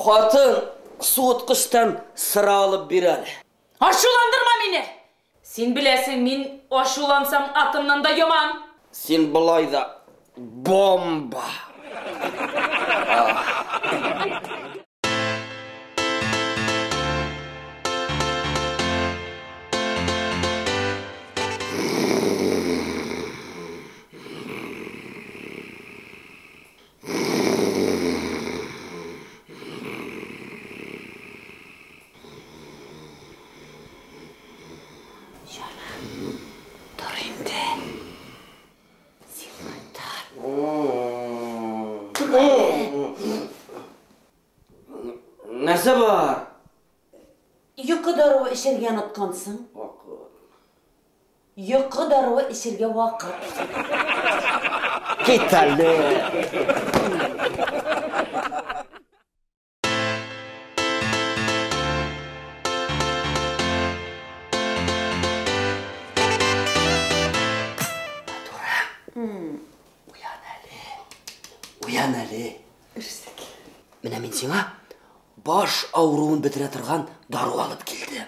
Қатын суытқыштан сыра алып бер әлі. Ашуландырма мені. Сен білесің, мен ашулансам атымнан да яман. Сен бұлай да бомба. Нәрсе бар? Йоқы даруы ішерге анатқансың. Йоқы даруы ішерге вақыт. Кет әлі. Уян әлі. Міне мен сеңа баш ауруын бітіре тұрған дару алып келді.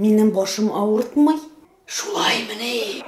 Менің башым ауыртмай. Шулай міне.